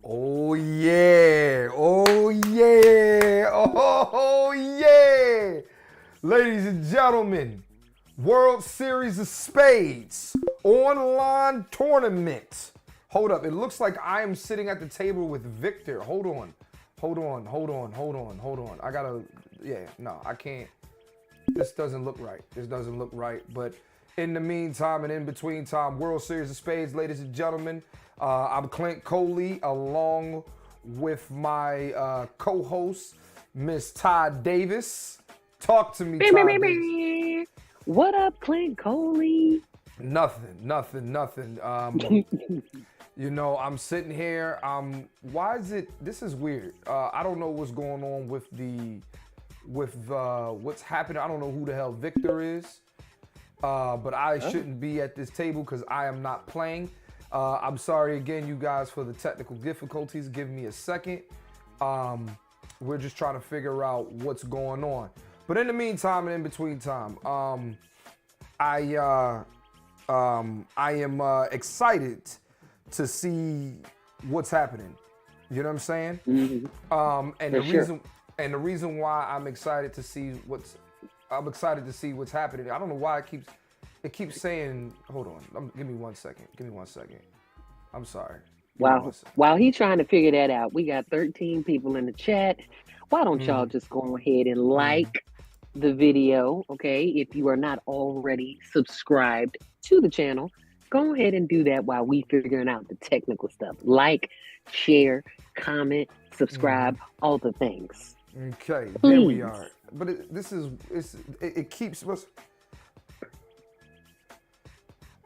Oh yeah. Oh yeah. Oh yeah. Ladies and gentlemen, World Series of Spades online tournament. Hold up. It looks like I am sitting at the table with Victor. Hold on. I gotta, yeah, no, I can't. This doesn't look right. But in the meantime and in between time, World Series of Spades, ladies and gentlemen. I'm Clint Coley, along with my co-host, Miss Todd Davis. Talk to me, Todd Davis. What up, Clint Coley? Nothing. I'm sitting here. Why is it? This is weird. I don't know what's going on with what's happening. I don't know who the hell Victor is. But I shouldn't be at this table because I am not playing. I'm sorry again, you guys, for the technical difficulties. Give me a second. We're just trying to figure out what's going on. But in the meantime and in between time, I am excited to see what's happening. You know what I'm saying? Mm-hmm. And the reason why I'm excited to see what's happening. I don't know why it keeps saying. Hold on. Give me 1 second. I'm sorry. While he's trying to figure that out, we got 13 people in the chat. Why don't y'all just go ahead and like the video, okay? If you are not already subscribed to the channel, go ahead and do that while we figuring out the technical stuff. Like, share, comment, subscribe, all the things. Okay, Please. Here we are. But it keeps.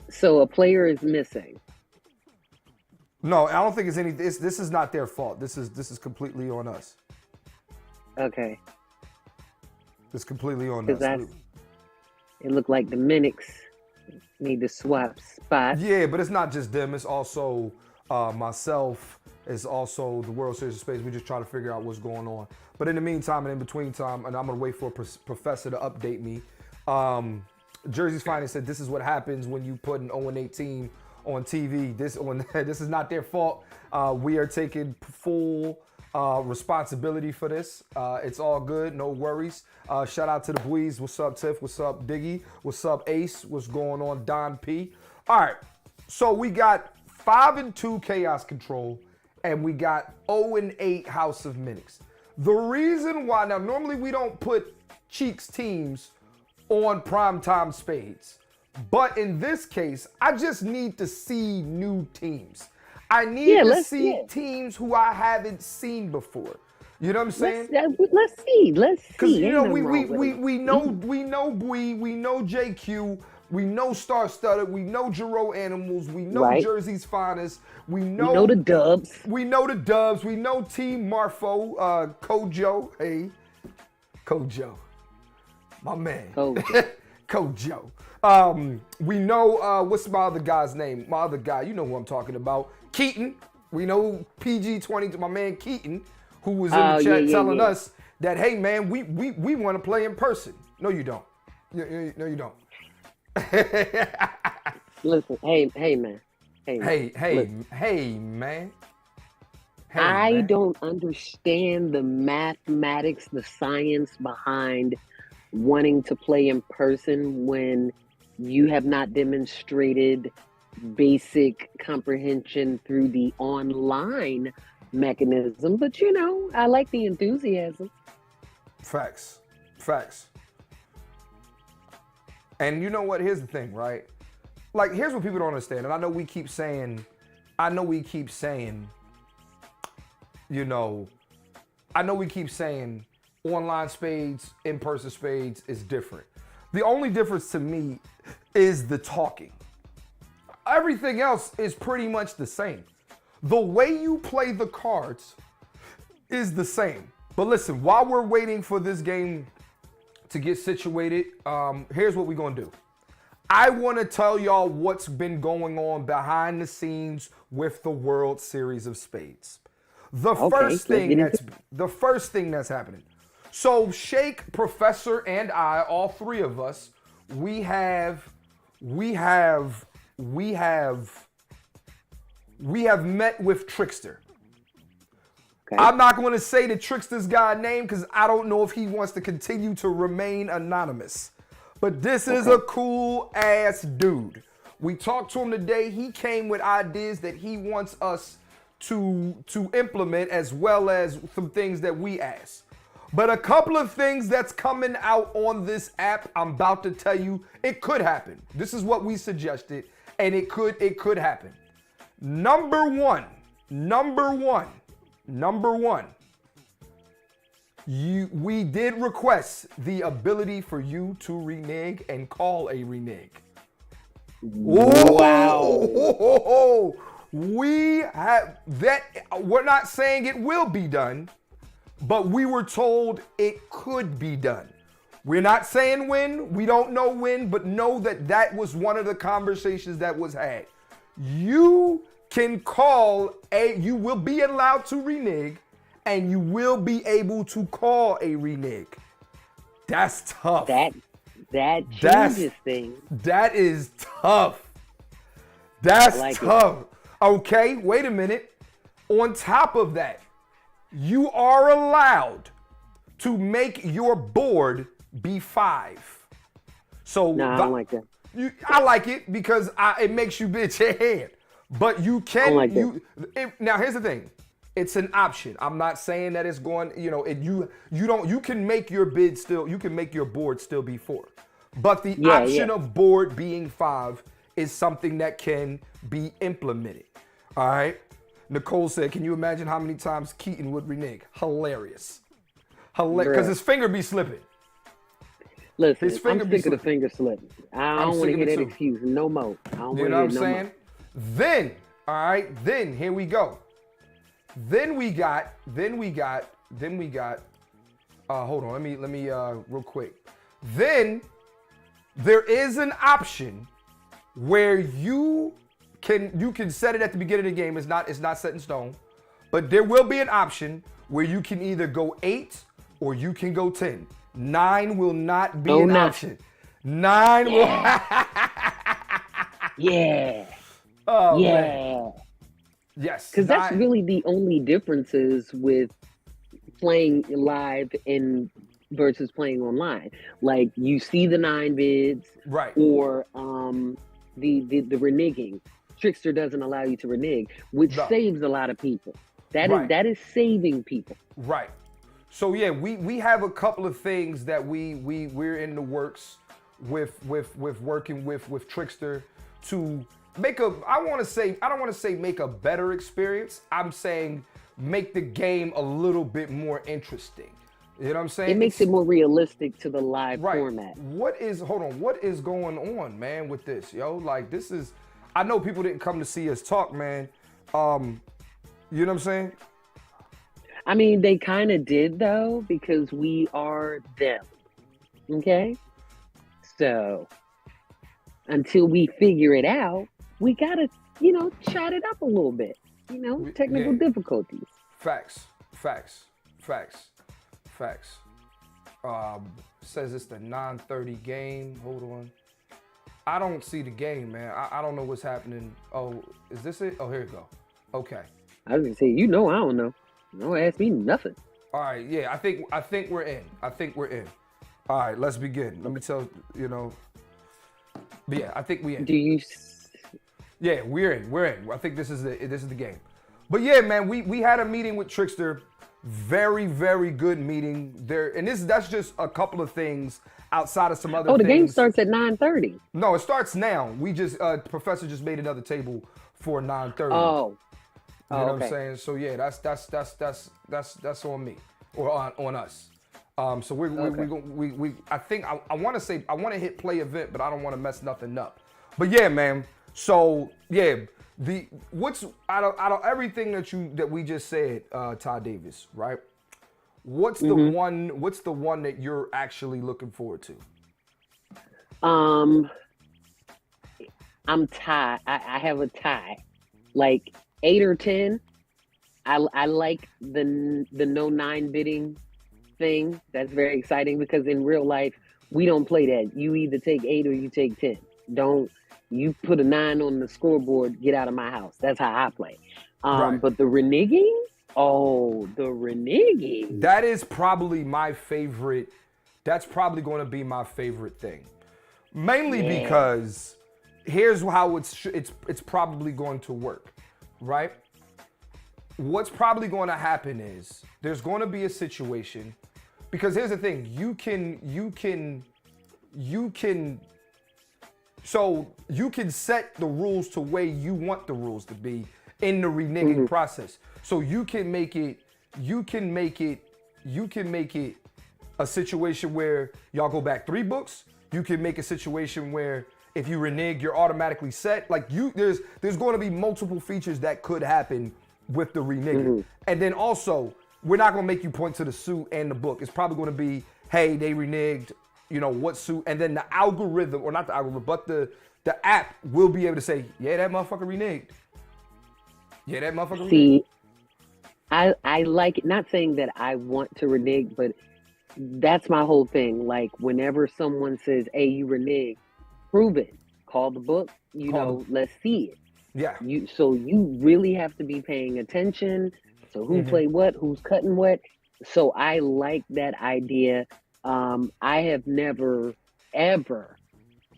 So a player is missing. No, I don't think it's any. This is not their fault. This is completely on us. Okay. It's completely on us. It looked like the Minicks need to swap spots. Yeah, but it's not just them. It's also myself. It's also the World Series of Spades. We just try to figure out what's going on. But in the meantime and in between time, and I'm gonna wait for a professor to update me. Jersey's Finest said this is what happens when you put an 0-8 team on TV. This is not their fault. We are taking full responsibility for this. It's all good, no worries. Shout out to the Breeze. What's up, Tiff? What's up, Diggy? What's up, Ace? What's going on, Don P? All right, so we got 5-2 Chaos Control, and we got 0-8 House of Minicks. The reason why, now normally we don't put Cheeks teams on primetime Spades, but in this case, I just need to see new teams. I need to see teams who I haven't seen before. You know what I'm saying? Let's see. Because we know Bui, we know JQ, we know Star Studded, we know Jero Animals, we know Jersey's Finest, we know the Dubs. We know Team Marfo, Kojo. Hey, Kojo, my man. Kojo. We know what's my other guy's name? My other guy, you know who I'm talking about. Keaton. We know PG20, my man Keaton, who was in the chat telling us that, hey man, we want to play in person. No, you don't. No, you don't. Listen, hey man. Hey man. I don't understand the mathematics, the science behind wanting to play in person when you have not demonstrated basic comprehension through the online mechanism. But I like the enthusiasm. Facts. And you know what? Here's the thing, right? Like, here's what people don't understand. And I know we keep saying, online spades, in-person spades is different. The only difference to me is the talking. Everything else is pretty much the same. The way you play the cards is the same. But listen, while we're waiting for this game to get situated, here's what we're gonna do. I wanna tell y'all what's been going on behind the scenes with the World Series of Spades. The first thing that's happening. So Shake, Professor, and I, all three of us, we have met with Trickster. Okay. I'm not going to say the Trickster's guy name because I don't know if he wants to continue to remain anonymous. But this is a cool ass dude. We talked to him today. He came with ideas that he wants us to implement, as well as some things that we asked. But a couple of things that's coming out on this app, I'm about to tell you, it could happen. This is what we suggested, and it could happen. Number one. We did request the ability for you to renege and call a renege. Wow. We have that. We're not saying it will be done, but we were told it could be done. We're not saying when. We don't know when, but know that that was one of the conversations that was had. You can call you will be allowed to renege, and you will be able to call a renege. That's tough. That changes things. That is tough. That's like tough. Okay, wait a minute. On top of that, you are allowed to make your board be 5. So I don't like that. I like it because it makes you bitch your hand. But you can now here's the thing. It's an option. I'm not saying that it's going, you can make your bid still, you can make your board still be 4. But the option of board being 5 is something that can be implemented. All right. Nicole said, can you imagine how many times Keaton would renege? Hilarious. Because his finger be slipping. Listen, I'm sick of the finger slipping. I don't want to hear that excuse no more. I don't want to hear what I'm no saying? more. Then, all right, then here we go. Then we got, hold on, let me real quick. Then there is an option where you can set it at the beginning of the game. It's not set in stone, but there will be an option where you can either go 8 or you can go 10. 9 will not be an option. 9 will. Yeah. Oh, yeah. Man. Yes. Because that's really the only differences with playing live and versus playing online. Like you see the 9 bids, right? Or the reneging. Trickster doesn't allow you to renege, which saves a lot of people. That is saving people. Right. So yeah, we have a couple of things that we're in the works with working with Trickster to make I don't want to say make a better experience. I'm saying make the game a little bit more interesting. You know what I'm saying? It makes it more realistic to the live format. What is going on, man, with this, yo? Like this is, I know people didn't come to see us talk, man. You know what I'm saying? I mean, they kind of did though, because we are them. Okay? So until we figure it out, we gotta, chat it up a little bit. Technical difficulties. Facts. Says it's the 9:30 game. Hold on. I don't see the game, man. I don't know what's happening. Oh, is this it? Oh, here you go. Okay. I was gonna say, I don't know. Don't ask me nothing. All right, yeah. I think we're in. All right, let's begin. Let me tell But yeah, I think we in. Yeah, we're in. I think this is the game. But yeah, man, we had a meeting with Trickster. Very, very good meeting there. And that's just a couple of things outside of some other things. Oh, the game starts at 9:30. No, it starts now. We just Professor just made another table for 9:30. Oh. You know what I'm saying? So yeah, that's on me or on us. So we I think I want to hit play event, but I don't want to mess nothing up. But yeah, man. So yeah, out of everything that we just said, Todd Davis, right? What's the one that you're actually looking forward to? I'm tied. I have a tie. Like 8 or 10. I like the no 9 bidding thing. That's very exciting because in real life we don't play that. You either take 8 or you take 10. Don't you put a 9 on the scoreboard, get out of my house. That's how I play. But the reneging, Oh, the reneging. That is probably my favorite. That's probably going to be my favorite thing. Mainly because here's how it's probably going to work, right? What's probably going to happen is there's going to be a situation, because here's the thing, you can set the rules to way you want the rules to be in the reneging process. So you can make it a situation where y'all go back 3 books. You can make a situation where if you renege, you're automatically set. Like there's going to be multiple features that could happen with the reneging. And then also, we're not going to make you point to the suit and the book. It's probably going to be, hey, they reneged, what suit, and then the algorithm, or not the algorithm, but the app will be able to say, yeah, that motherfucker reneged. Yeah, that motherfucker reneged. See, I like it. Not saying that I want to renege, but that's my whole thing. Like, whenever someone says, hey, you reneged, prove it. Call the book, let's see it. Yeah. So you really have to be paying attention. So who played what, who's cutting what. So I like that idea. I have never, ever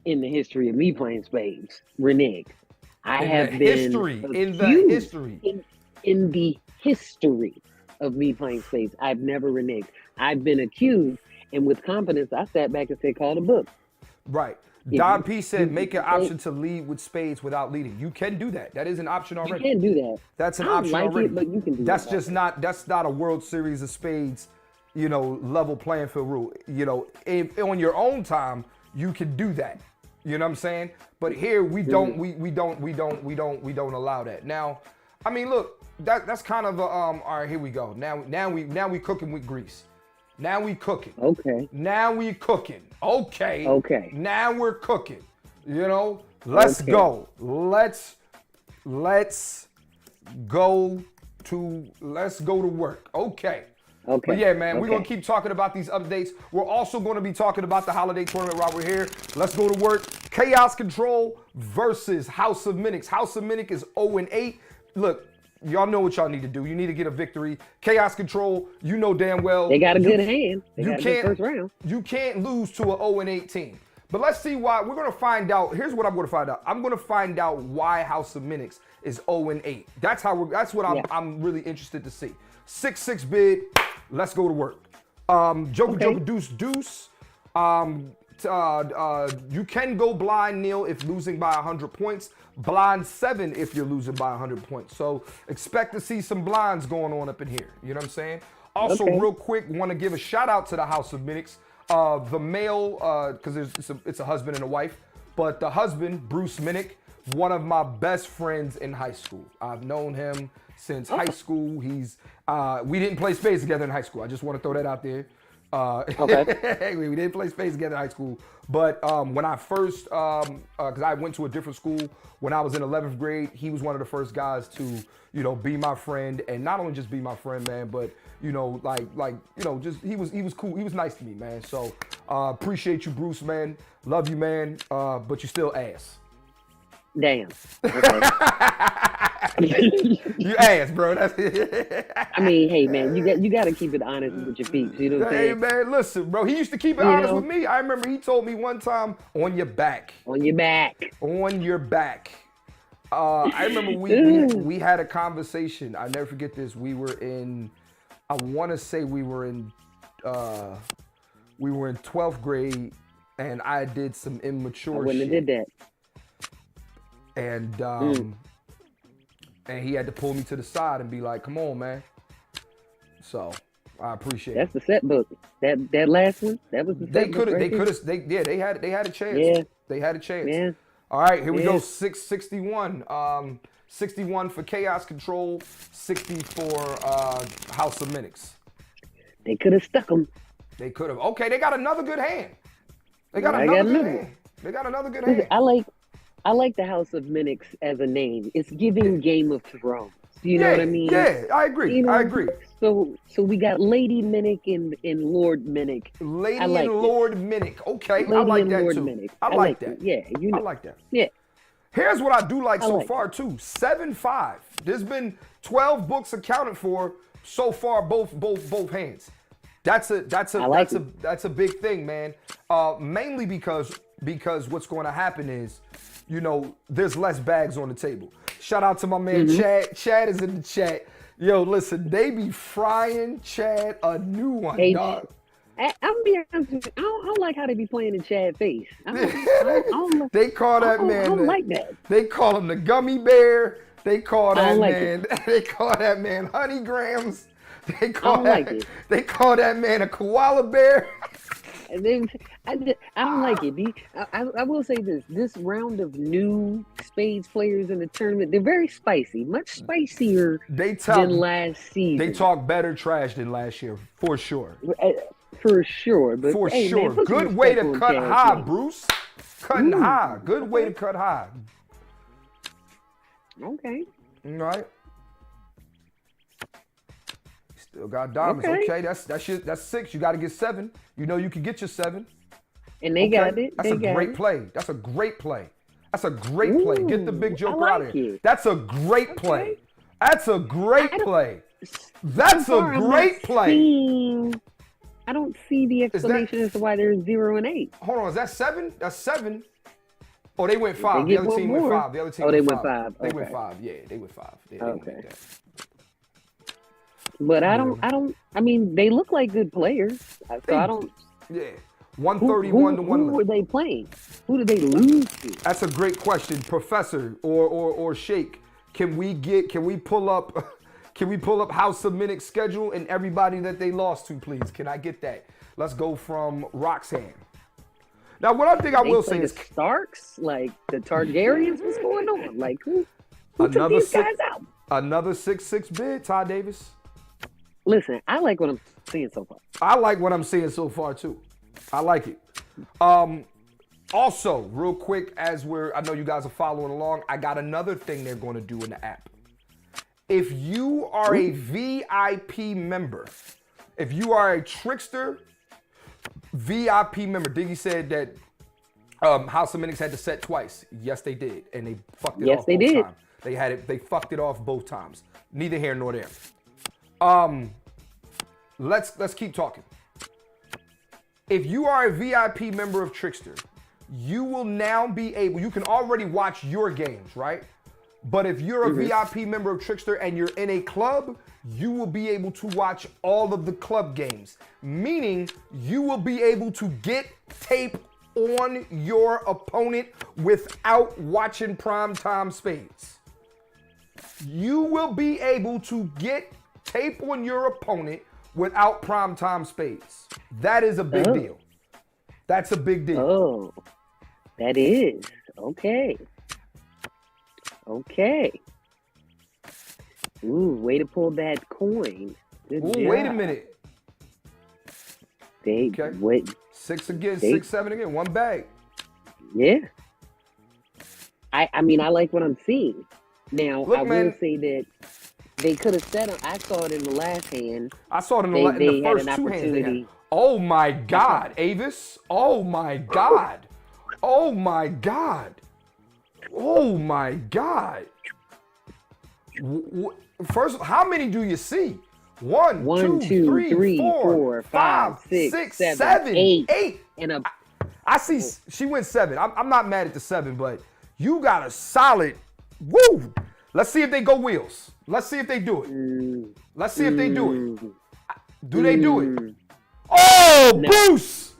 in the history of me playing spades reneged. In the history of me playing spades, I've never reneged. I've been accused, and with confidence, I sat back and said, call the book. Right. Don P said, make an option to lead with spades without leading. You can do that. That is an option already. You can do that. That's an option already. But you can do that's that. That's not a World Series of Spades, level playing field rule. On your own time, you can do that. You know what I'm saying? But here we don't allow that. Now, I mean, look, that's kind of all right, here we go. Now we cooking with grease. Now we cooking. Okay. Now we cooking. Okay. Okay. Now we're cooking. Let's go. Let's go to work. Okay. Okay. But yeah, man, we're going to keep talking about these updates. We're also going to be talking about the holiday tournament while we're here. Let's go to work. Chaos Control versus House of Minicks. House of Minicks is 0-8. Look, y'all know what y'all need to do. You need to get a victory. Chaos Control, you know damn well. They got a good hand. They got a good first round. You can't lose to an 0-8 team. But let's see why. We're going to find out. Here's what I'm going to find out. I'm going to find out why House of Minicks is 0-8. That's what I'm really interested to see. 6-6 bid. Let's go to work. Joker Deuce Deuce. You can go blind nil if losing by 100 points. Blind 7 if you're losing by 100 points. So expect to see some blinds going on up in here. You know what I'm saying? Also, real quick, want to give a shout out to the House of Minicks. The male, because it's a husband and a wife, but the husband, Bruce Minnick, one of my best friends in high school. I've known him since high school. We didn't play spades together in high school. I just want to throw that out there. We didn't play spades together in high school. But when I first, because I went to a different school when I was in 11th grade, he was one of the first guys to, be my friend, and not only just be my friend, man, but just he was cool. He was nice to me, man. So appreciate you, Bruce, man. Love you, man. But you still ass. Damn. Okay. You ass, bro. That's it. I mean, hey, man, you got to keep it honest with your peeps. You know what I'm saying? Hey, man, listen, bro. He used to keep it honest with me. I remember he told me one time, on your back. On your back. On your back. I remember we had a conversation. I never forget this. We were in, I want to say we were in 12th grade, and I did some immature shit. I wouldn't have did that. And he had to pull me to the side and be like, "Come on, man." So I appreciate That's the set book. That last one, that was the set book. They had a chance. Yeah. They had a chance. Yeah. All right, here we go. 661. 61 for Chaos Control, 60 for House of Minicks. They could have stuck them. They could have. Okay, they got another good hand. They got another good hand. They got another good hand. I like the House of Minicks as a name. It's giving Game of Thrones. You know what I mean? Yeah, I agree. I agree. So we got Lady Minnick and Lord Minnick. Lady and Lord Minnick. Okay, I like that too. I like that. Yeah, I like that. Yeah. Here's what I do like I so like far too. 7-5. There's been 12 books accounted for so far, both hands. That's a big thing, man. Mainly because what's going to happen is, there's less bags on the table. Shout out to my man Chad. Chad is in the chat. Yo, listen, they be frying Chad a new one, dog. I'm gonna be honest with you. I don't like how they be playing in Chad's face. They call that man. I don't like that. They call him the gummy bear. They call that like man. They call that man honey grams. They I call don't that. like it. They call that man a koala bear. And then I don't like it. I will say this: this round of new Spades players in the tournament, they're very spicy, much spicier than last season. They talk better trash than last year, for sure. For sure. But For hey, sure. Man, good way to cut high, man. Bruce. Cutting high. Good way to cut high. Okay. All right. Still got diamonds. Okay, that's 6. You got to get 7. You know you can get your 7. And they got it. That's a great play. That's a great play. That's a great play. Get the big joker out of here. That's a great play. That's a great play. That's a great play. I don't see the explanation as to why they're 0 and 8. Hold on, is that 7? That's 7. Oh, they went 5. The other team went 5. The other team went 5. They went 5. Yeah, they went 5. They went like that. But I mean, they look like good players. So I don't. Yeah. 131 to 1. Who were they playing? Who did they lose to? That's a great question, Professor or Sheikh. Can we pull up House of Minicks schedule and everybody that they lost to, please? Can I get that? Let's go from Roxanne. Now, what I think I will say is Starks, like the Targaryens. What's going on? Like who took these guys out? Another 6-6 bid, Ty Davis. Listen, I like what I'm seeing so far. I like what I'm seeing so far too. I like it. Also, real quick, I know you guys are following along, I got another thing they're going to do in the app. If you are a VIP member, if you are a Trickster VIP member, Diggy said that House of Minicks had to set twice. Yes, they did, and they fucked it off both times. They fucked it off both times. Neither here nor there. Let's keep talking. If you are a VIP member of Trickster, you will now be able, you can already watch your games, right? But if you're a VIP member of Trickster and you're in a club, you will be able to watch all of the club games. Meaning you will be able to get tape on your opponent without watching primetime Spades. You will be able to get tape on your opponent without primetime Spades. That is a big deal. That's a big deal. Oh, that is. Okay. Okay. Ooh, way to pull that coin. Good job. Wait a minute. Wait. 6 again, 6, 7 again, one bag. Yeah. I mean, I like what I'm seeing. Now, Look, I will say that they could have set them. I saw it in the last hand. I saw it in the first 2 hands they had. Oh my God, Avis. Oh my God. Oh my God. Oh my God. First, how many do you see? 1, 2, 3, 4, 5, 6, 7, 8. And I see she went 7. I'm not mad at the 7, but you got a solid. Woo! Let's see if they go wheels. Let's see if they do it. Let's see if they do it. Do they do it? Oh, no. Bruce!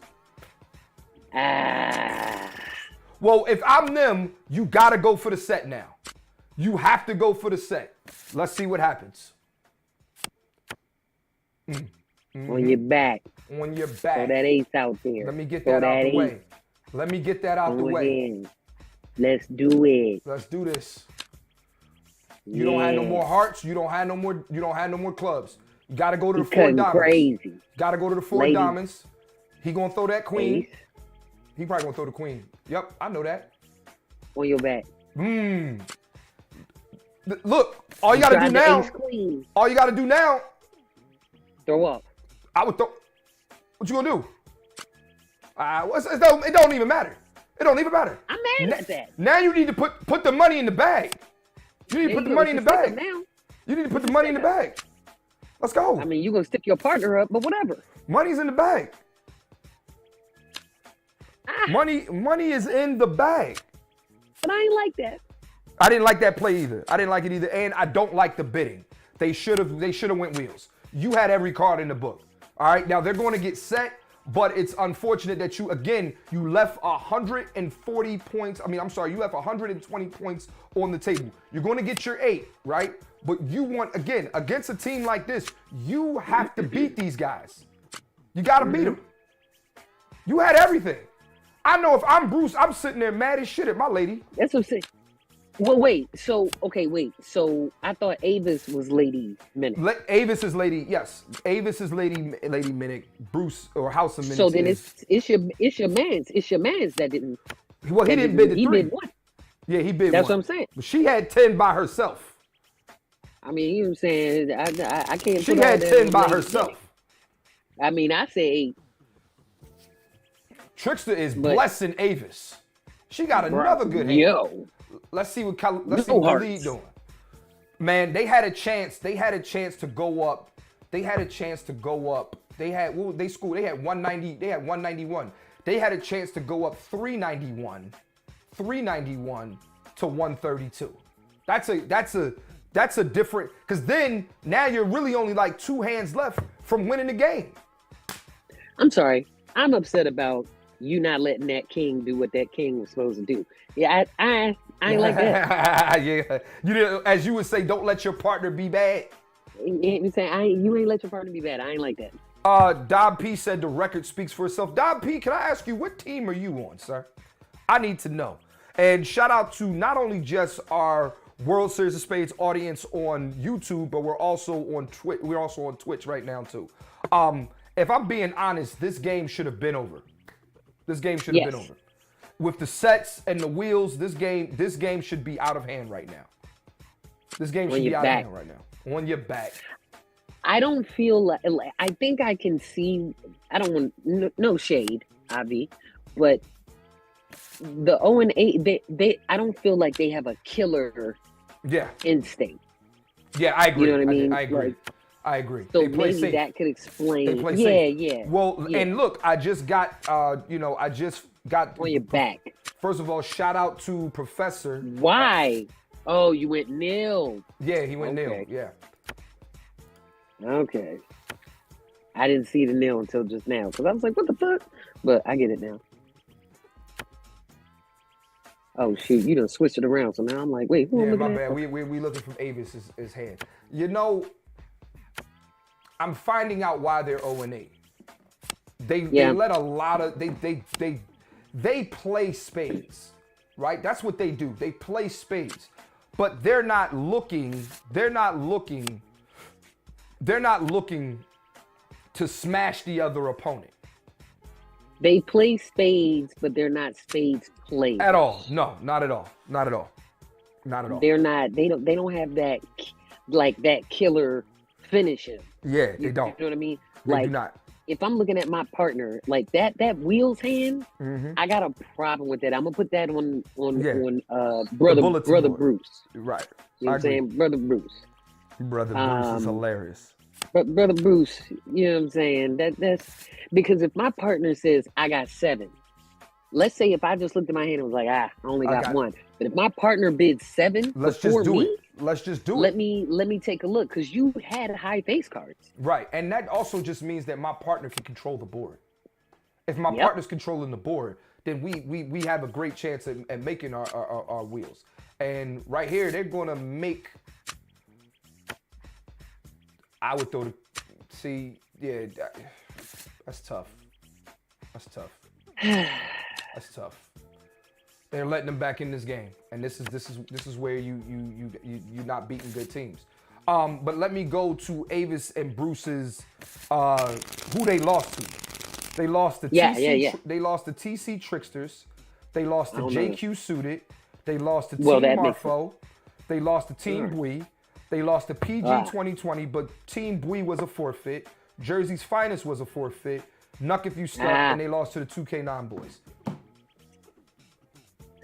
Well, if I'm them, you gotta go for the set now. You have to go for the set. Let's see what happens. On your back. On your back. Throw that ace out there. Let me get that out the way. Let me get that out the way. Let's do it. Let's do this. You don't have no more hearts. You don't have no more clubs. You gotta go to the 4 diamonds. Crazy. Gotta go to the 4 diamonds. He gonna throw that queen. Ace. He probably gonna throw the queen. Yep, I know that. On your back. Look, all you gotta do now. All you gotta do now. Throw up. I would throw. What you gonna do? It don't even matter. It don't even matter. I'm mad at that. Now you need to put the money in the bag. You need to put the money in the bag. Now. You need to put the money in the bag. Let's go. I mean, you're going to stick your partner up, but whatever. Money's in the bag. Money is in the bag. But I ain't like that. I didn't like that play either. I didn't like it either, and I don't like the bidding. They should have went wheels. You had every card in the book. All right, now they're going to get set, but it's unfortunate that you left 140 points. You left 120 points on the table. You're going to get your 8, right? But you want, again, against a team like this, you have to beat these guys. You got to beat them. You had everything. I know if I'm Bruce, I'm sitting there mad as shit at my lady. That's what I'm saying. Well, wait. So I thought Avis was Lady Minnick. Avis is Lady, yes. Avis is Lady Minnick. Bruce or House of Minnick. So then it's your man's that didn't. Well, he didn't bid the 3. He bid 1. Yeah, he bid 1. That's what I'm saying. But she had 10 by herself. I mean, you know what I'm saying? I can't. She had 10 by herself. Minnick. I mean, I say 8. Trickster is blessing Avis. She got another good hand. Yo. Let's see what Khalid doing. Man, they had a chance. They had a chance to go up. They had 190. They had 191. They had a chance to go up 391 to 132. That's a different, because then now you're really only like 2 hands left from winning the game. I'm sorry. I'm upset about you not letting that king do what that king was supposed to do. Yeah, I ain't like that. Yeah, you didn't, as you would say, don't let your partner be bad. You ain't let your partner be bad. I ain't like that. Dob P said the record speaks for itself. Dob P, can I ask you, what team are you on, sir? I need to know. And shout out to not only just our World Series of Spades audience on YouTube, but we're also on Twitch. We're also on Twitch right now too. If I'm being honest, this game should have been over. This game should have been over. With the sets and the wheels, this game should be out of hand right now. This game should be out of hand right now. On your back. I don't feel like I think I can see. I don't want no shade, Avi, but the 0-8, they I don't feel like they have a killer instinct. Yeah, I agree. You know what I mean? I agree. Like, I agree. So they play maybe safe. that could explain. They play safe. Yeah. Well, and look, I just got on your back. First of all, shout out to Professor. Why? Oh, you went nil. Yeah, he went nil. Yeah. Okay. I didn't see the nil until just now because I was like, what the fuck? But I get it now. Oh, shoot. You done switched it around. So now I'm like, wait, who am I looking my at? bad. We looking from Avis's hand. You know, I'm finding out why they're 0-8. They let a lot of they play spades, right? That's what they do. They play spades. But they're not looking to smash the other opponent. They play spades, but they're not spades players. At all. No, not at all. Not at all. Not at all. They're not, they don't have that, like, that killer finisher. Yeah, they don't. You know what I mean? They like, do not. If I'm looking at my partner, like that wheels hand, I got a problem with that. I'm gonna put that on brother Bruce. Right. You know what I'm saying? Brother Bruce. Brother Bruce is hilarious. But Brother Bruce, you know what I'm saying? That's because if my partner says I got 7, let's say if I just looked at my hand and was like, I only got 1. But if my partner bids 7 let's before just do me, it. Let's just do let it. Let me take a look because you had high face cards. Right, and that also just means that my partner can control the board. If my partner's controlling the board, then we have a great chance at making our wheels. And right here, they're gonna make. I would throw that's tough. That's tough. That's tough. They're letting them back in this game, and this is where you're not beating good teams. But let me go to Avis and Bruce's who they lost to. They lost to They lost to TC Tricksters. They lost to JQ Suited. They lost to Team Marfo. They lost to Team Bui. They lost to PG 2020, but Team Bui was a forfeit. Jersey's Finest was a forfeit. Nuck If You Stuck, and they lost to the 2K9 boys.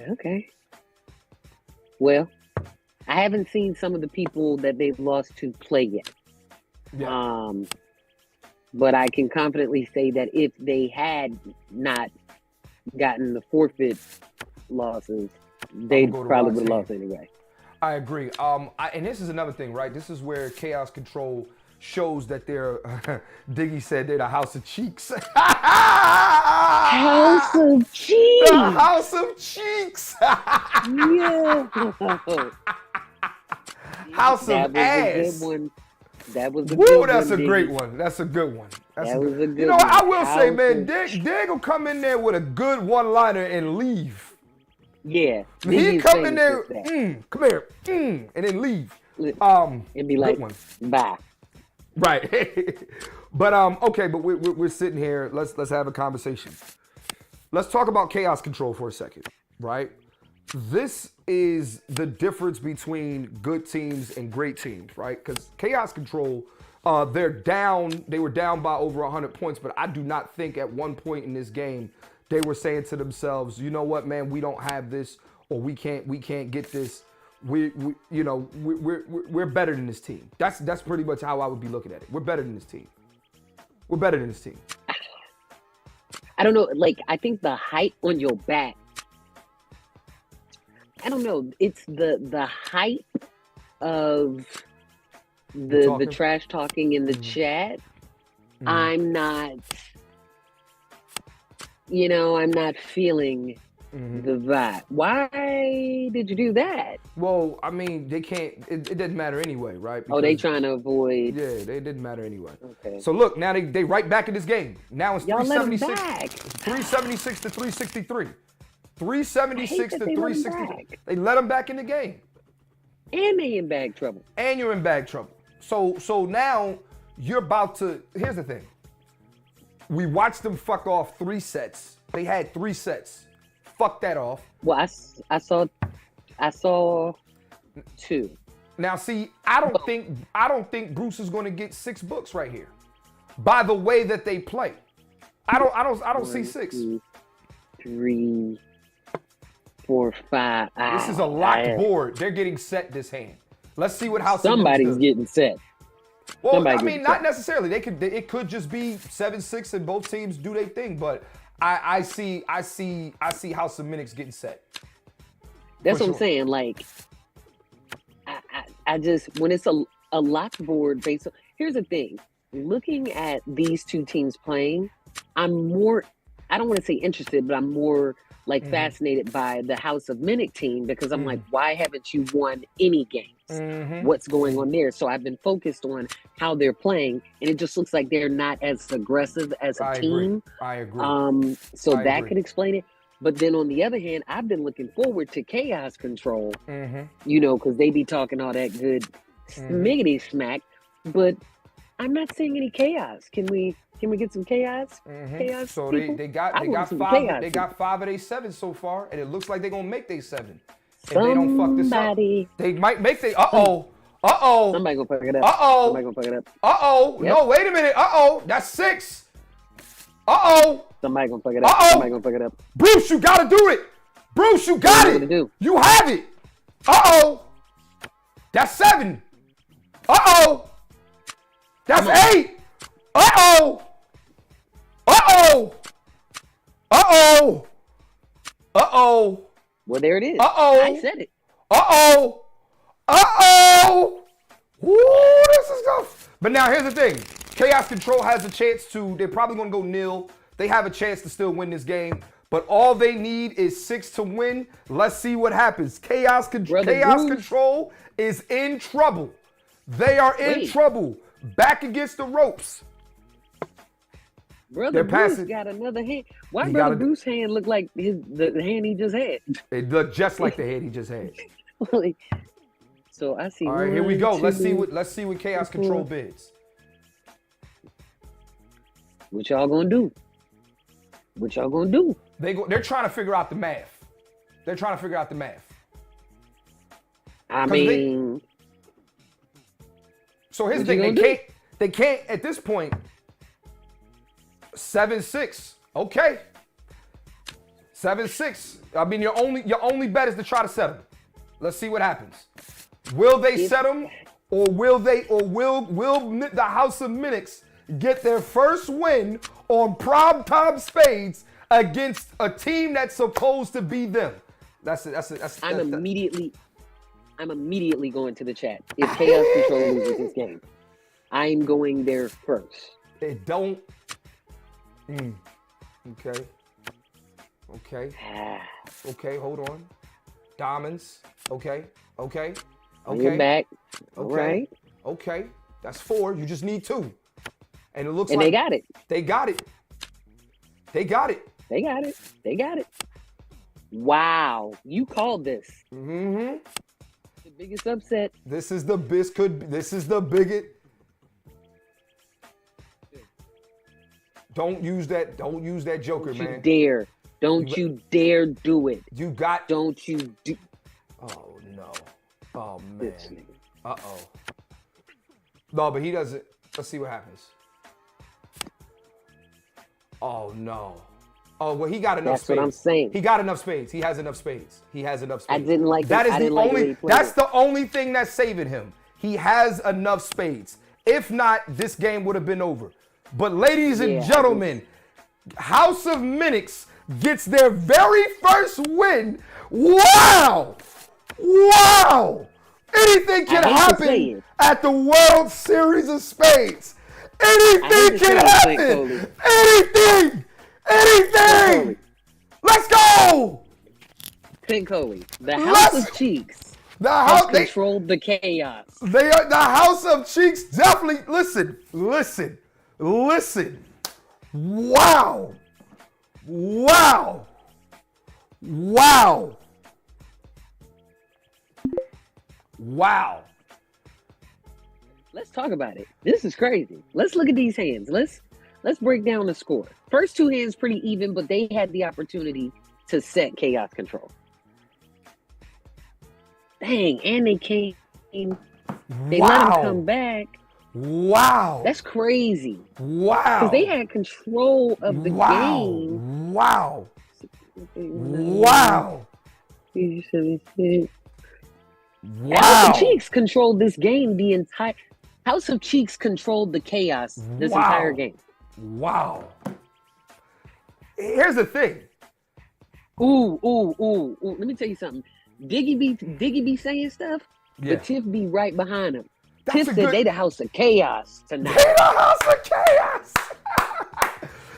Okay. Well, I haven't seen some of the people that they've lost to play yet. Yeah. But I can confidently say that if they had not gotten the forfeit losses, they go to probably would have Roxanne. lost anyway. I agree. And this is another thing, right? This is where Chaos Control shows that they're, Diggy said they're the House of Cheeks. House of The Cheeks! House of Cheeks! Yeah! House That of was Ass. a good one. That was a Woo, good that's one. a great Diggy. one. That's a good one. That's That was a good You know what? I one. will say, House man, of Dig will come in there with a good one-liner and leave. Yeah. He Diggy's come in famous there, for that. come here, and then leave. And be like, good one. bye. Right. But okay, but we're sitting here. Let's have a conversation. Let's talk about Chaos Control for a second, right? This is the difference between good teams and great teams, right? Because Chaos Control, they were down by over 100 points, but I do not think at one point in this game they were saying to themselves, you know what, man, we don't have this, or we can't get this. We're better than this team. That's pretty much how I would be looking at it. We're better than this team. We're better than this team. I don't know. Like, I think the height on your back, I don't know. It's the height of the trash talking in the chat. I'm not, I'm not feeling the vibe. Why did you do that? Well, I mean, they can't. It doesn't matter anyway, right? They Because, trying to avoid. yeah, they didn't matter anyway. Okay. So look, now they right back in this game. Now it's Y'all let 'em 376, back. 376 to 363. 376 to that they let 'em 363. back. They let them back in the game. And they in bag trouble. And you're in bag trouble. So now you're about to. Here's the thing. We watched them fuck off 3 sets. They had 3 sets. Fuck that off. Well, I saw 2. Now, see, I don't think Bruce is going to get 6 books right here. By the way that they play, I don't see 6. 2, 3, 4, 5. This is a locked board. They're getting set this hand. Let's see what House Somebody's of does. getting set. Well, Somebody I mean, getting not set. necessarily. It could just be 7-6 and both teams do their thing. But I see House of Minicks getting set. That's For what I'm sure. saying. Like, I just, when it's a locked board based on, here's the thing. Looking at these two teams playing, I'm more, I don't want to say interested, but I'm more like fascinated by the House of Minnick team because I'm like, why haven't you won any games? What's going on there? So I've been focused on how they're playing, and it just looks like they're not as aggressive as a team. I agree. So I that agree. could explain it. But then on the other hand, I've been looking forward to Chaos Control, because they be talking all that good smiggity smack, but I'm not seeing any chaos. Can we get some chaos? Chaos. So people? they got I want some 5. chaos They people. got 5 of their 7 so far, and it looks like they're gonna make their 7. If they don't fuck this up, they might make they. Somebody gonna fuck it up. Somebody gonna fuck it up. Yep. No, wait a minute. That's 6. Somebody gonna fuck it up. Somebody gonna fuck it up. Bruce, you gotta do it. Bruce, you got What it. gonna do? You have it. That's 7. That's 8. Well, there it is. Uh-oh. I said it. Woo, this is good. But now here's the thing. Chaos Control has a chance to, they're probably going to go nil. They have a chance to still win this game. But all they need is 6 to win. Let's see what happens. Chaos Control is in trouble. They are in trouble. Back against the ropes. Brother Bruce got another hand. Why Brother Bruce's hand look like the hand he just had? It looked just like the hand he just had. So I see. All right, here we go. Let's see what Chaos Control bids. What y'all gonna do? What y'all gonna do? They're trying to figure out the math. I mean, so here's the thing. They can't at this point. 7-6. Okay. 7-6. I mean, your only bet is to try to set him. Let's see what happens. Will they set him, or will the House of Minicks get their first win on primetime Spades against a team that's supposed to be them? I'm immediately going to the chat if Chaos Control loses this game. I'm going there first. It don't. Okay. Okay, hold on. Diamonds. Okay. On your back. All Okay. right. Okay. That's 4. You just need 2. And it looks And like they got it. They got it. They got it. They got it. They got it. Wow. You called this. Mm-hmm. The biggest upset. This is the biggest. Don't use that joker, Don't you man. dare. Don't you dare do it. You got. Don't you do. Oh no. Oh man. This nigga. Uh-oh. No, but he doesn't. Let's see what happens. Oh no. Oh well, he got enough That's spades. what I'm saying. He got enough spades. He has enough spades. I didn't like that. it. I didn't like the way he played That's it. the only thing that's saving him. He has enough spades. If not, this game would have been over. But ladies and gentlemen, House of Minicks gets their very first win. Wow! Wow! Anything can happen at the World Series of Spades. Anything can happen. Anything. Let's go. Clint Coley, the House of Cheeks. The house controlled the chaos. They are the House of Cheeks. Definitely listen. Wow. Let's talk about it. This is crazy. Let's look at these hands. Let's break down the score. First 2 hands pretty even, but they had the opportunity to set chaos control. Dang, and they came. They let him come back. Wow. That's crazy. Wow. Because they had control of the game. Wow. House of Cheeks controlled this game the entire. House of Cheeks controlled the chaos this entire game. Wow. Here's the thing. Ooh. Let me tell you something. Diggy be saying stuff, but Tiff be right behind him. Tiff said they the House of Chaos tonight. They the House of Chaos.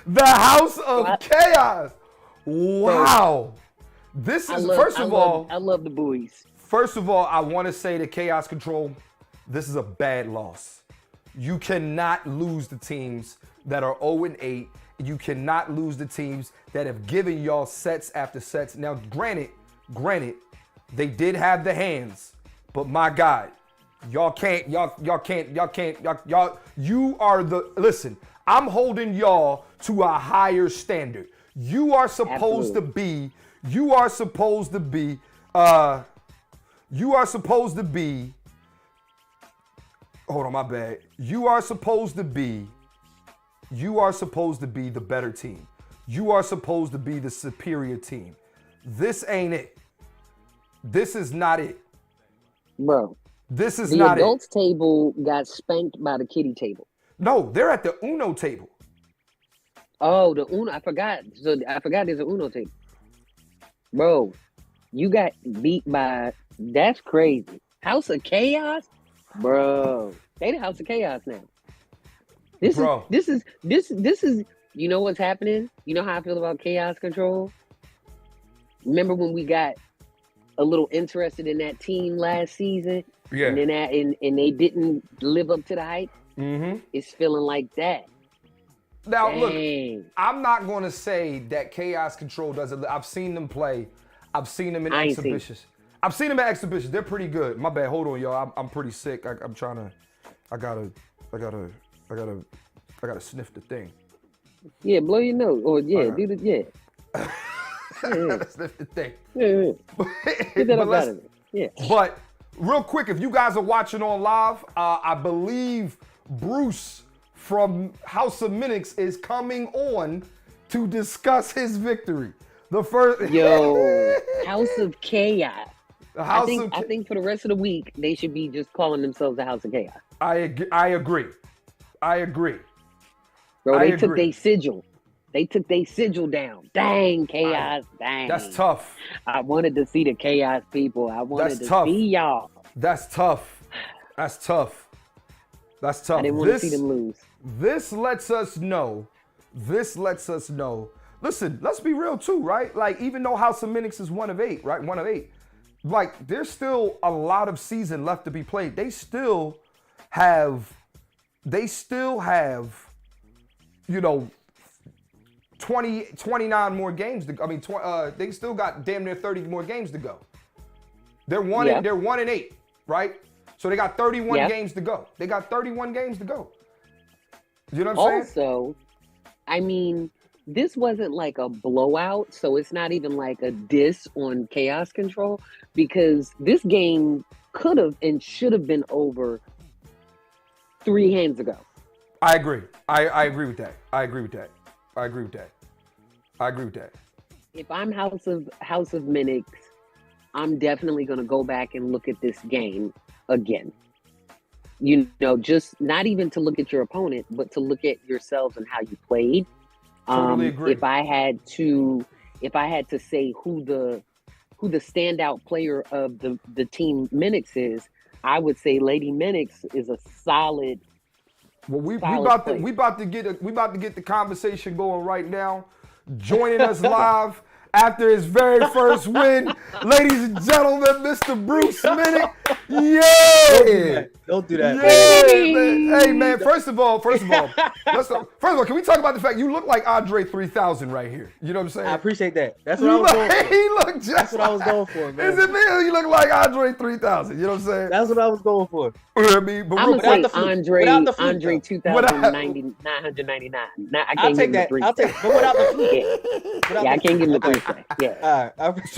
The House of Chaos. Wow. This is, first of all, I love the buoys. First of all, I want to say to Chaos Control, this is a bad loss. You cannot lose the teams that are 0-8. You cannot lose the teams that have given y'all sets after sets. Now, granted, they did have the hands, but my God, you are listen, I'm holding y'all to a higher standard. You are supposed to be, hold on, my bad. You are supposed to be the better team. You are supposed to be the superior team. This ain't it. This is not it. Bro. This is not it. The adults table got spanked by the kiddie table. No, they're at the Uno table. Oh, the Uno. I forgot. So I forgot there's an Uno table. Bro, you got beat by, that's crazy. House of Chaos? Bro, they the House of Chaos now. This is, you know what's happening? You know how I feel about chaos control? Remember when we got a little interested in that team last season? Yeah. And then and they didn't live up to the hype? Mm-hmm. It's feeling like that. Now, look, I'm not going to say that Chaos Control doesn't. I've seen them play. I've seen them in exhibitions. I've seen them at exhibitions. They're pretty good. My bad. Hold on, y'all. I'm pretty sick. I'm trying to. I gotta sniff the thing. Yeah, blow your nose. Or do the I gotta sniff the thing. Yeah. Get that up out of it. Yeah. But real quick, if you guys are watching on live, I believe Bruce from House of Minicks is coming on to discuss his victory. The first. Yo, House of Chaos. The I House think of. I think for the rest of the week they should be just calling themselves the House of Chaos. I agree. I agree. Bro, I they took agree. their sigil. They took their sigil down. Dang, Chaos. Dang. That's tough. I wanted to see the Chaos people. I wanted That's to tough. see y'all. That's tough. That's tough. That's tough. I didn't want to see them lose. This lets us know. Listen, let's be real too, right? Like, even though House of Minicks is 1 of 8, right? 1 of 8. Like, there's still a lot of season left to be played. They still have, you know, 29 more games to go. I mean, they still got damn near 30 more games to go. They're 1 and 8, right? So they got 31 games to go. You know what I'm saying? Also, I mean, this wasn't like a blowout, so it's not even like a diss on Chaos Control, because this game could have and should have been over 3 hands ago. I agree. I agree with that. If I'm House of Minicks, I'm definitely going to go back and look at this game again. You know, just not even to look at your opponent, but to look at yourselves and how you played. Totally agree. If I had to say who the standout player of the team Minicks is, I would say Lady Minicks is a solid. Well, we about to get the conversation going right now. Joining us live after his very first win, ladies and gentlemen, Mr. Bruce Minnick. Yeah. Don't do that. Yeah, man. Hey, man. First of all, can we talk about the fact you look like Andre 3000 right here? You know what I'm saying? I appreciate that. That's what I was going for. He looked just. That's what I was going for, man. Is it me? You look like Andre 3000. You know what I'm saying? That's what I was going for. I mean, but I'm gonna say Andre 999. Nah, I I'll can't take give him the that. 3. I'll take, but without the fluke. Yeah, I can't give him the 3. Yeah. All right.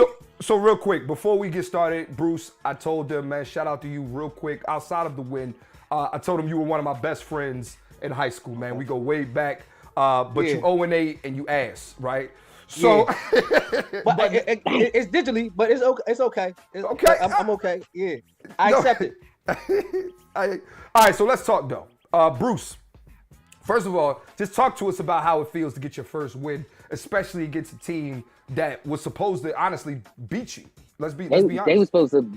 So real quick, before we get started, Bruce, I told them, man, shout out to you real quick. Outside of the win, I told him you were one of my best friends in high school, man. We go way back. But you 0-8 and you ass, right? So, but it's digitally, but it's okay. It's okay. Okay. I'm okay. Yeah, I accept it. All right, so let's talk though. Bruce, first of all, just talk to us about how it feels to get your first win, especially against a team that was supposed to honestly beat you. Let's be honest. They were supposed to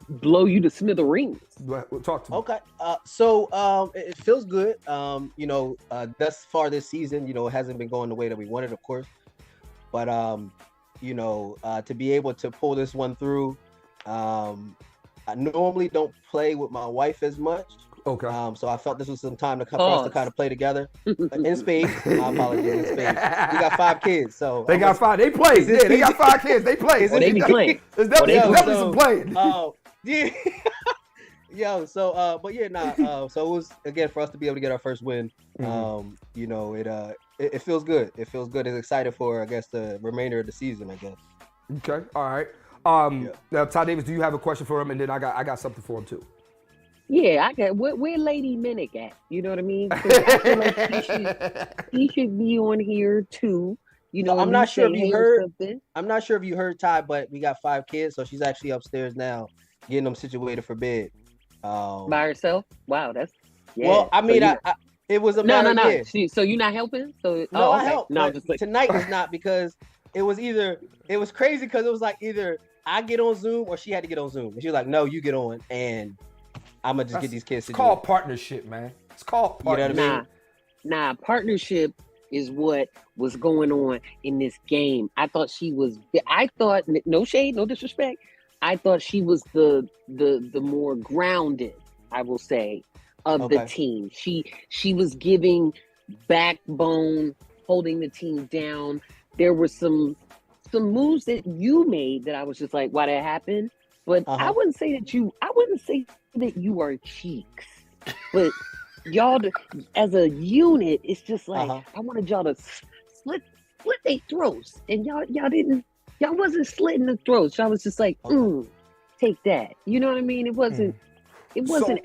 blow you to smithereens. Talk to me. Okay. So it feels good. Thus far this season, it hasn't been going the way that we wanted, of course. But to be able to pull this one through, I normally don't play with my wife as much. Okay. So I felt this was some time for us to kind of play together. In Spades. My apologies, in Spades. We got 5 kids, so they got 5. They play. Yeah, they got 5 kids. They play. They be playing. There's definitely some playing. Oh, yeah. Yo, so so it was again for us to be able to get our first win. It feels good. It feels good. It's excited for, I guess, the remainder of the season, I guess. Okay. All right. Now, Ty Davis, do you have a question for him? And then I got something for him too. Yeah, I got. Where Lady Minnick at? You know what I mean? I feel like he should be on here too. I'm not sure if you heard. Something. I'm not sure if you heard Ty, but we got 5 kids, so she's actually upstairs now, getting them situated for bed. By herself? Wow, that's. Yeah. Well, I mean, it was a matter. No. So you're not helping? So no, okay. I helped. No, just like... tonight was not, because it was crazy because it was like either I get on Zoom or she had to get on Zoom, and she was like, "No, you get on, and I'm gonna just get these kids." It's called partnership, man. It's called partnership. You know what I mean? Nah, partnership is what was going on in this game. I thought, no shade, no disrespect, I thought she was the more grounded, I will say, of the team. She was giving backbone, holding the team down. There were some moves that you made that I was just like, why that happened? But I wouldn't say that you are cheeks. But y'all, as a unit, it's just like I wanted y'all to split their throats, and y'all wasn't slitting the throats. Y'all was just like, take that. You know what I mean? It wasn't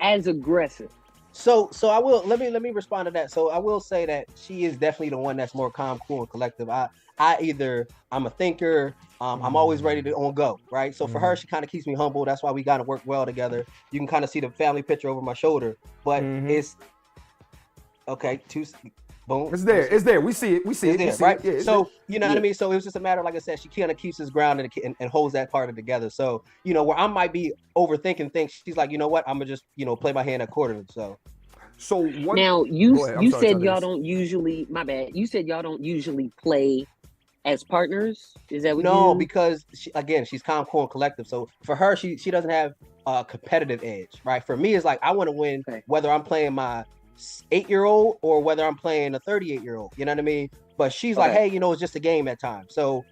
as aggressive. So I will let me respond to that. So I will say that she is definitely the one that's more calm, cool, and collective. I'm a thinker. I'm always ready to on go, right? So for her, she kind of keeps me humble. That's why we got to work well together. You can kind of see the family picture over my shoulder, but it's okay. Boom. It's there. It's there. We see it. We see it. There, We see right? it. Yeah, so you know what I mean. So it was just a matter, like I said, she kind of keeps us grounded and holds that part of it together. So where I might be overthinking things, she's like, you know what, I'm gonna just play my hand accordingly. So what? Now Go ahead. I'm you sorry, said y'all Dennis. don't usually. My bad. You said y'all don't usually play as partners. Is that what No, you? because she's calm, cool, and collective. So for her, she doesn't have a competitive edge, right? For me, it's like I want to win, Okay. whether I'm playing my 8-year-old or whether I'm playing a 38-year-old. You know what I mean? But she's like, hey, it's just a game at times. So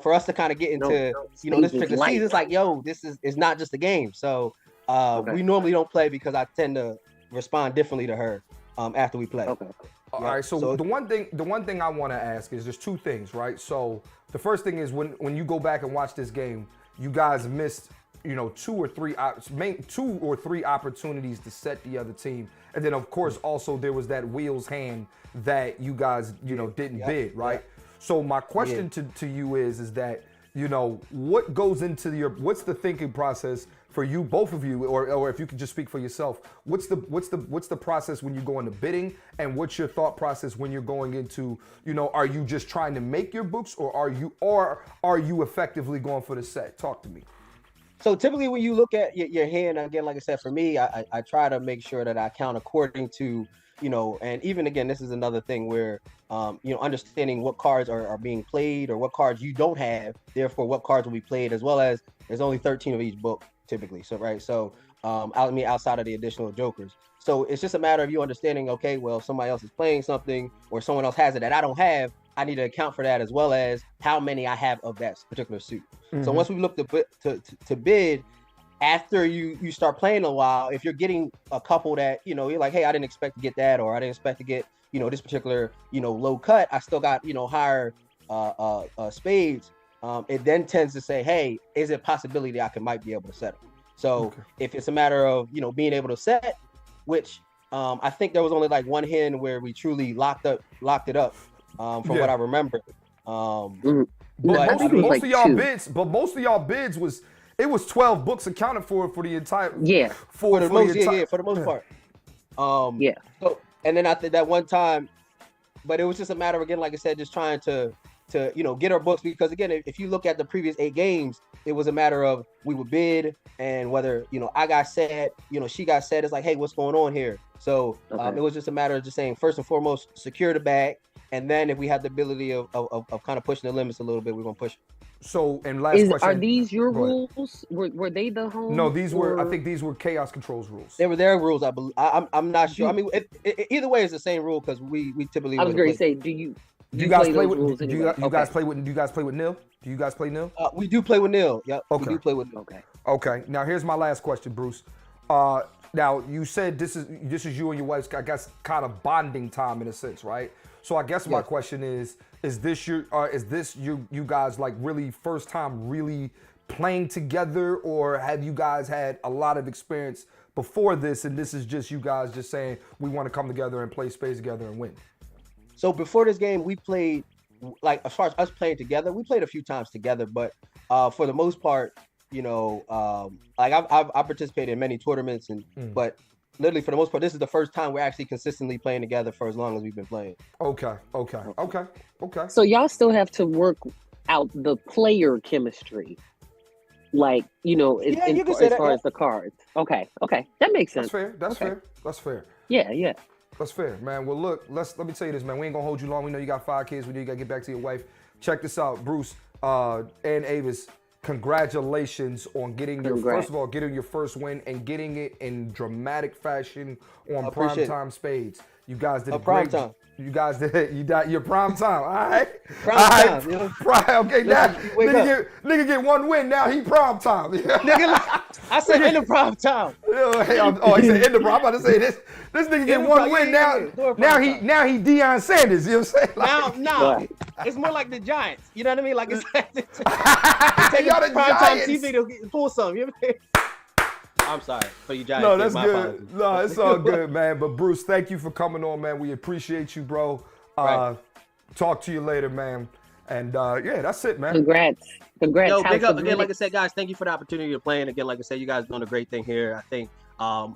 for us to kind of get into this particular season, it's like, yo, this is not just a game. So we normally don't play because I tend to respond differently to her after we play. Okay. All right. So the one thing I want to ask is there's two things, right? So the first thing is when you go back and watch this game, you guys missed two or three opportunities to set the other team, and then of course also there was that wheels hand that you guys didn't bid, right? So my question to you is that what goes into what's the thinking process for you, both of you, or if you could just speak for yourself, what's the process when you go into bidding, and what's your thought process when you're going into, are you just trying to make your books, or are you effectively going for the set? Talk to me. So typically when you look at your hand, again, like I said, for me, I try to make sure that I count according to, and even again, this is another thing where, understanding what cards are being played or what cards you don't have, therefore what cards will be played, as well as there's only 13 of each book typically. So, right. So, outside of the additional jokers. So it's just a matter of you understanding, okay, well, if somebody else is playing something or someone else has it that I don't have, I need to account for that, as well as how many I have of that particular suit. So once we look to bid, after you start playing a while, if you're getting a couple that, you're like, hey, I didn't expect to get that, or I didn't expect to get, this particular, low cut, I still got, higher spades. It then tends to say, hey, is it a possibility that I might be able to settle? So if it's a matter of, being able to set, which I think there was only like one hand where we truly locked it up. From what I remember. But most of y'all bids was 12 books accounted for the entire for the most part. So and then I think that one time, but it was just a matter of, again, like I said, just trying to get our books, because again, if you look at the previous 8 games, it was a matter of we would bid, and whether I got set, she got set. It's like, hey, what's going on here? So it was just a matter of just saying, first and foremost, secure the bag. And then if we have the ability of kind of pushing the limits a little bit, we're going to push. So, and last question. Are these your rules? Were they the home? No, I think these were Chaos Control's rules. They were their rules, I believe. I'm not sure. I mean, either way, it's the same rule, because we typically. I was going to say, do you guys play with rules anyway? Do you guys play with Nil? Do you guys play Nil? We do play with Nil. Yep. Okay. We do play with Nil. Okay. Now here's my last question, Bruce. Now you said this is you and your wife's, I guess, kind of bonding time in a sense, right? So I guess my question is this you guys like really first time really playing together, or have you guys had a lot of experience before this, and this is just you guys just saying we want to come together and play Spades together and win? So before this game, we played, like, as far as us playing together, we played a few times together, but for the most part, like I've participated in many tournaments, but literally for the most part, this is the first time we're actually consistently playing together for as long as we've been playing. Okay. So y'all still have to work out the player chemistry, like as far as the cards. Okay, that makes sense. That's fair. Yeah. That's fair, man. Well, look, let me tell you this, man. We ain't gonna hold you long. We know you got 5 kids. We know you gotta get back to your wife. Check this out, Bruce and Avis. Congratulations on getting first of all, getting your first win and getting it in dramatic fashion on Primetime Spades. You guys did a great job. You guys did your prime time. All right. Prime time. Okay, now nigga get one win. Now he prime time. Nigga, I said in the prime time. He said in the prime. I'm about to say this nigga get one win now. Now he Deion Sanders. You know what I'm saying? Now, it's more like the Giants. You know what I mean? Like it's taking y'all the prime time Giants. TV to pull some. You know what I mean? I'm sorry for you Giants. No, that's My good. apologies. No, it's all good, man. But Bruce, thank you for coming on, man. We appreciate you, bro. Right. Talk to you later, man. And yeah, that's it, man. Congrats. Yo, House big up of again. Like I Minicks. said, guys, thank you for the opportunity to play. And again, like I said, you guys doing a great thing here. I think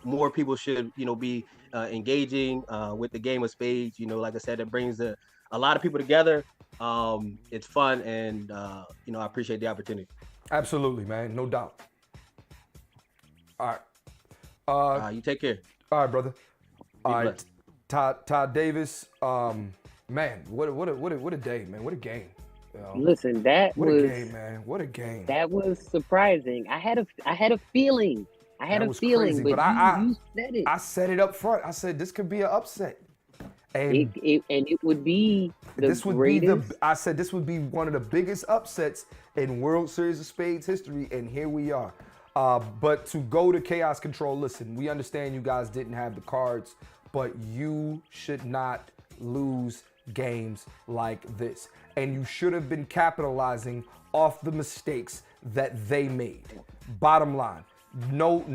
more people should, be engaging with the game of spades. Like I said, it brings a lot of people together. It's fun, and I appreciate the opportunity. Absolutely, man. No doubt. All right. You take care. All right, brother. All right, blessed. Todd Davis. Man, what a day, man. What a game. Listen, What a game, man. What a game. That was surprising. I had a feeling. That was feeling, crazy, but you said it. I said it up front. I said this could be an upset. And it would be this would greatest. I said this would be one of the biggest upsets in World Series of Spades history, and here we are. But to go to Chaos Control, listen, we understand you guys didn't have the cards, but you should not lose games like this. And you should have been capitalizing off the mistakes that they made. Bottom line. No.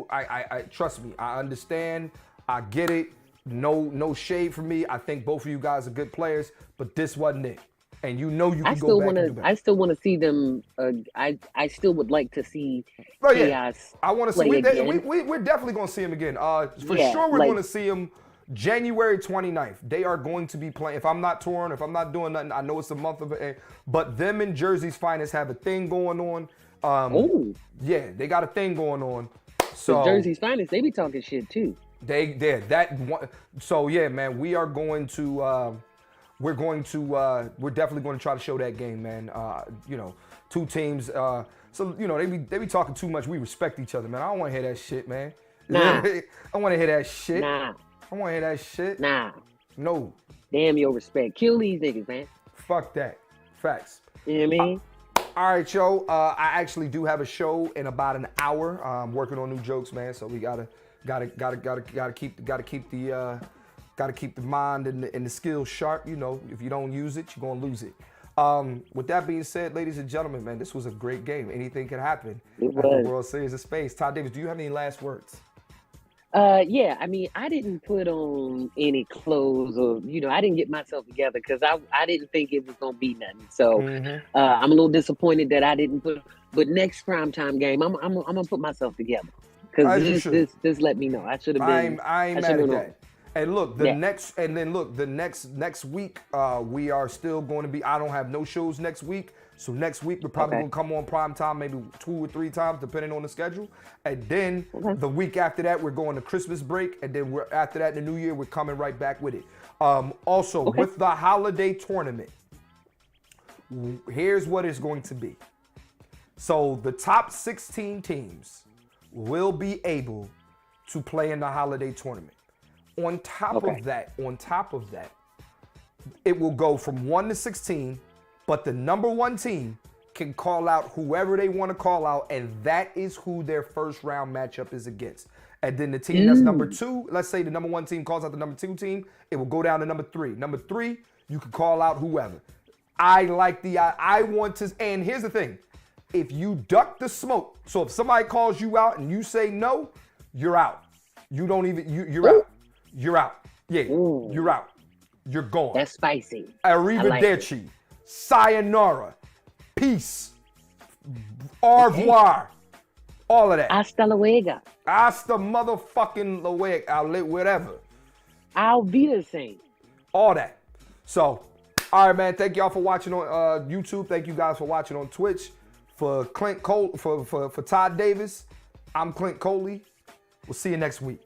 I trust me. I understand. I get it. No shade for me. I think both of you guys are good players, but this wasn't it. And you can go back and do better. I still want to see them. I still would like to see Oh, Chaos. yeah. I want to see. We're definitely going to see him again. For sure, we're going to see him January 29th. They are going to be playing. If I'm not touring, if I'm not doing nothing, I know it's a month of it. But them and Jersey's Finest have a thing going on. Yeah, they got a thing going on. So Jersey's Finest, they be talking shit too. So yeah, man, we are going to. We're definitely going to try to show that game, man. Two teams. So they be talking too much. We respect each other, man. I don't want to hear that shit, man. Nah. I want to hear that shit. Nah. I want to hear that shit. Nah. No. Damn your respect. Kill these niggas, man. Fuck that. Facts. You know what I mean? All right, yo. I actually do have a show in about an hour. I'm working on new jokes, man. So we gotta keep the mind and the skills sharp. If you don't use it, you're gonna lose it. With that being said, ladies and gentlemen, man, this was a great game. Anything can happen at the World Series of Spades. Todd Davis, do you have any last words? Yeah, I mean, I didn't put on any clothes or, I didn't get myself together because I didn't think it was going to be nothing. So I'm a little disappointed that I didn't but next primetime game, I'm going to put myself together because this let me know. I should have been. I ain't mad at that. And look, next week, we are still going to be, I don't have no shows next week. So next week, we're probably going to come on prime time, maybe 2 or 3 times, depending on the schedule. And then the week after that, we're going to Christmas break. And then after that, in the new year, we're coming right back with it. With the holiday tournament, here's what it's going to be. So the top 16 teams will be able to play in the holiday tournament. On top of that, it will go from 1 to 16, but the number 1 team can call out whoever they want to call out, and that is who their first round matchup is against. And then the team that's number 2, let's say the number 1 team calls out the number 2 team, it will go down to number 3. Number 3, you can call out whoever. I want to, and here's the thing. If you duck the smoke, so if somebody calls you out and you say no, you're out. You're out. You're out. Yeah, you're out. You're gone. That's spicy. Arrivederci. Sayonara. Peace. Au revoir. All of that. Hasta luego. Hasta motherfucking luego. Whatever. I'll be the same. All that. So, all right, man. Thank y'all for watching on YouTube. Thank you guys for watching on Twitch. For Clint Cole, for Todd Davis, I'm Clint Coley. We'll see you next week.